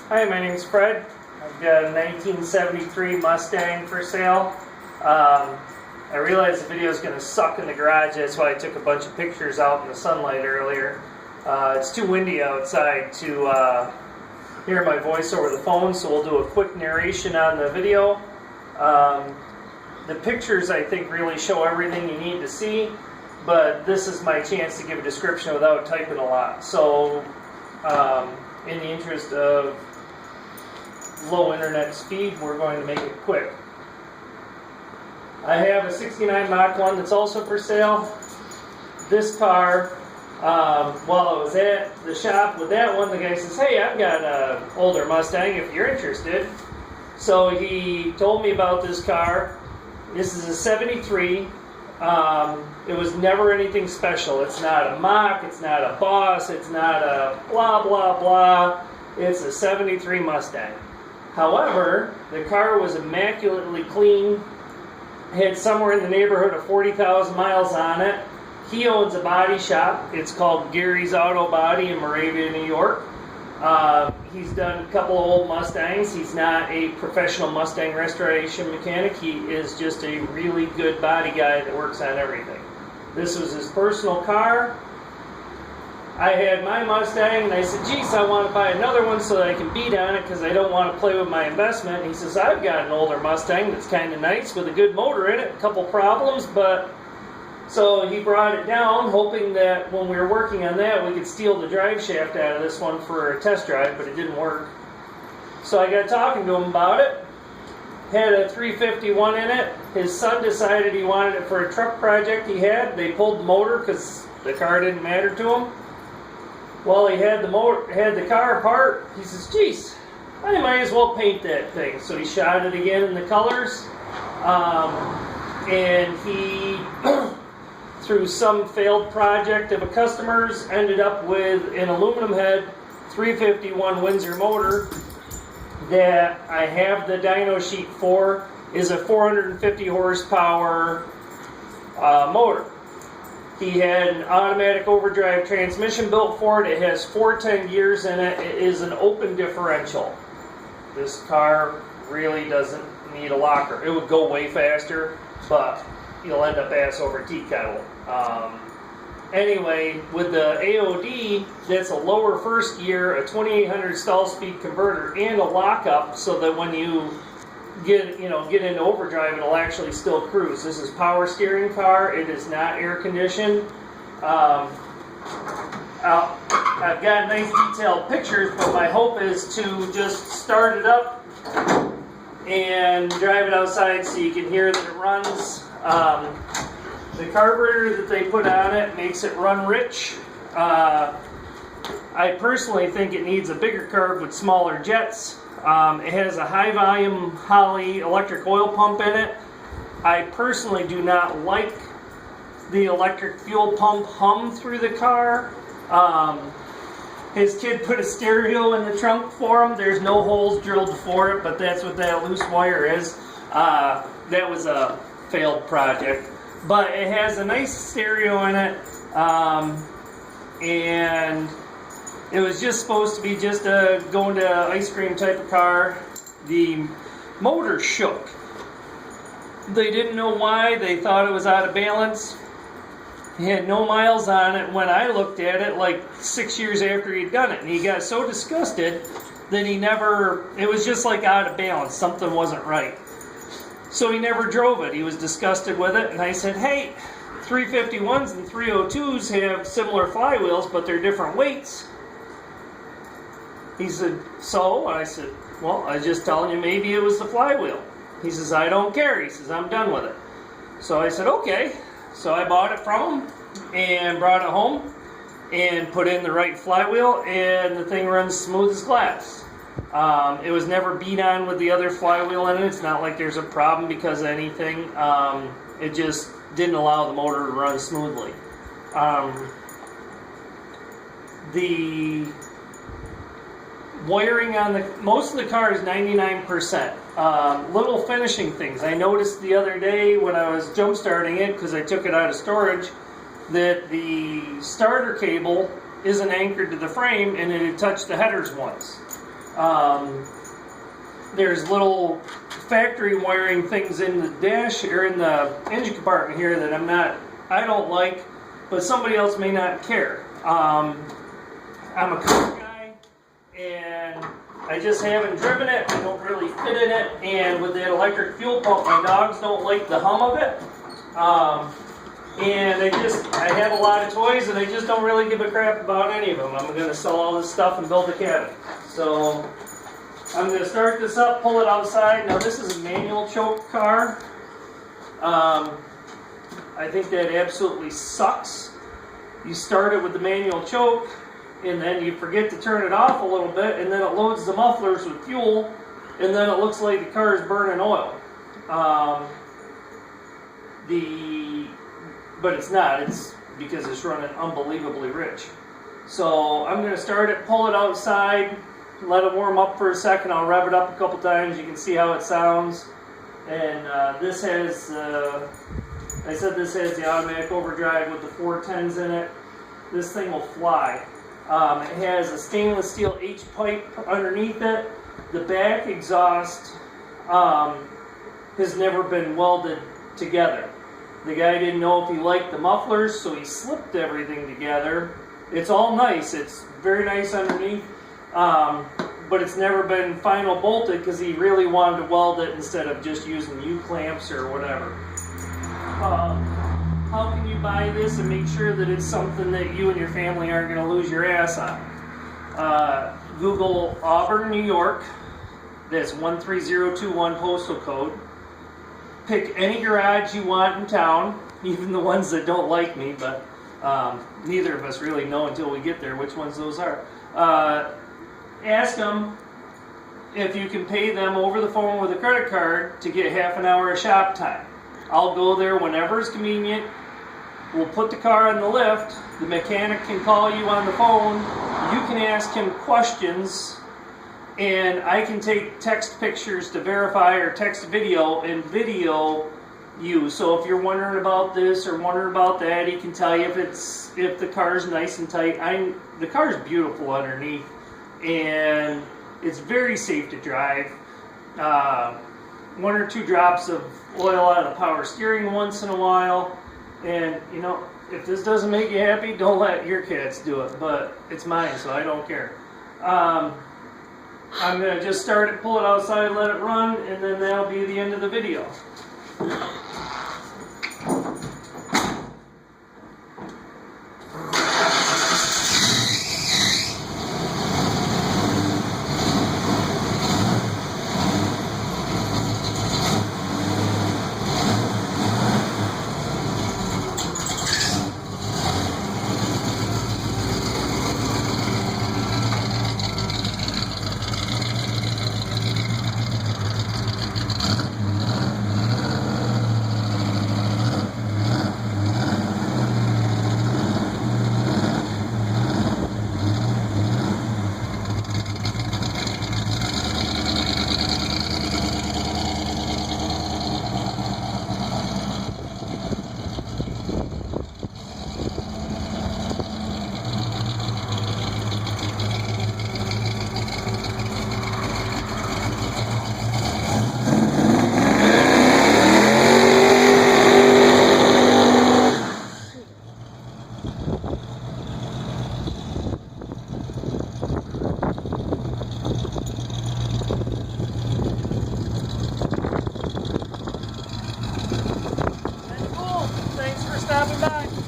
Hi, my name's Fred. I've got a 1973 Mustang for sale. I realized the video is going to suck in the garage. That's why I took a bunch of pictures out in the sunlight earlier. It's too windy outside to hear my voice over the phone, so we'll do a quick narration on the video. The pictures, I think, really show everything you need to see, but this is my chance to give a description without typing a lot. So, in the interest of low internet speed, we're going to make it quick. I have a 69 Mach 1 that's also for sale. This car, while I was at the shop with that one, the guy says, "Hey, I've got an older Mustang if you're interested." So he told me about this car. This is a 73. It was never anything special. It's not a Mach, it's not a Boss, it's not a blah blah blah. It's a 73 Mustang. However, the car was immaculately clean, had somewhere in the neighborhood of 40,000 miles on it. He owns a body shop. It's called Gary's Auto Body in Moravia, New York. He's done a couple of old Mustangs. He's not a professional Mustang restoration mechanic. He is just a really good body guy that works on everything. This was his personal car. I had my Mustang, and I said, "Geez, I want to buy another one so that I can beat on it because I don't want to play with my investment." And he says, "I've got an older Mustang that's kind of nice with a good motor in it, a couple problems, but..." So he brought it down, hoping that when we were working on that, we could steal the drive shaft out of this one for a test drive, but it didn't work. So I got talking to him about it. Had a 351 in it. His son decided he wanted it for a truck project he had. They pulled the motor because the car didn't matter to him. While he had the car apart, he says, "Geez, I might as well paint that thing." So he shot it again in the colors, and he, through some failed project of a customer's, ended up with an aluminum head 351 Windsor motor that I have the dyno sheet for. Is a 450 horsepower motor. He had an automatic overdrive transmission built for it. It has 410 gears in it. It is an open differential. This car really doesn't need a locker. It would go way faster, but you'll end up ass over tea kettle. Anyway, with the AOD, that's a lower first gear, a 2800 stall speed converter, and a lockup so that when you get into overdrive, it'll actually still cruise. This is power steering car. It is not air conditioned. I've got nice detailed pictures, but my hope is to just start it up and drive it outside so you can hear that it runs. The carburetor that they put on it makes it run rich. I personally think it needs a bigger carb with smaller jets. It has a high volume Holley electric oil pump in it. I personally do not like the electric fuel pump hum through the car. His kid put a stereo in the trunk for him. There's no holes drilled for it, but that's what that loose wire is. That was a failed project. But it has a nice stereo in it, and it was just supposed to be just a going to ice cream type of car. The motor shook. They didn't know why. They thought it was out of balance. He had no miles on it when I looked at it like 6 years after he'd done it. And he got so disgusted that it was just like out of balance. Something wasn't right. So he never drove it. He was disgusted with it. And I said, "Hey, 351s and 302s have similar flywheels, but they're different weights." He said, "So?" And I said, "Well, I was just telling you maybe it was the flywheel." He says, "I don't care." He says, "I'm done with it." So I said, "Okay." So I bought it from him and brought it home and put in the right flywheel, and the thing runs smooth as glass. It was never beat on with the other flywheel in it. It's not like there's a problem because of anything. It just didn't allow the motor to run smoothly. The wiring on most of the car is 99%. Little finishing things. I noticed the other day when I was jump starting it, because I took it out of storage, that the starter cable isn't anchored to the frame and it had touched the headers once. There's little factory wiring things in the dash or in the engine compartment here that I don't like, but somebody else may not care. I'm a car guy, and I just haven't driven it. I don't really fit in it, and with that electric fuel pump, my dogs don't like the hum of it. And I have a lot of toys, and I just don't really give a crap about any of them. I'm going to sell all this stuff and build a cabin. So I'm going to start this up, pull it outside. Now this is a manual choke car. I think that absolutely sucks. You start it with the manual choke, and then you forget to turn it off a little bit, and then it loads the mufflers with fuel, and then it looks like the car is burning oil. But it's not. It's because it's running unbelievably rich. So I'm going to start it, pull it outside, let it warm up for a second. I'll rev it up a couple times. You can see how it sounds. And this has, I said this has the automatic overdrive with the 410s in it. This thing will fly. It has a stainless steel H pipe underneath it. The back exhaust has never been welded together. The guy didn't know if he liked the mufflers, so he slipped everything together. It's all nice. It's very nice underneath, but it's never been final bolted because he really wanted to weld it instead of just using U-clamps or whatever. How can you buy this and make sure that it's something that you and your family aren't going to lose your ass on? Google Auburn, New York. That's 13021 postal code. Pick any garage you want in town, even the ones that don't like me, but neither of us really know until we get there which ones those are. Ask them if you can pay them over the phone with a credit card to get half an hour of shop time. I'll go there whenever it's convenient. We'll put the car on the lift. The mechanic can call you on the phone. You can ask him questions, and I can take text pictures to verify or text video and video you. So if you're wondering about this or wondering about that, he can tell you if the car's nice and tight. The car's beautiful underneath, and it's very safe to drive. 1 or 2 drops of oil out of the power steering once in a while. And, you know, if this doesn't make you happy, don't let your cats do it. But it's mine, so I don't care. I'm going to just start it, pull it outside, let it run, and then that'll be the end of the video. Thanks for stopping by.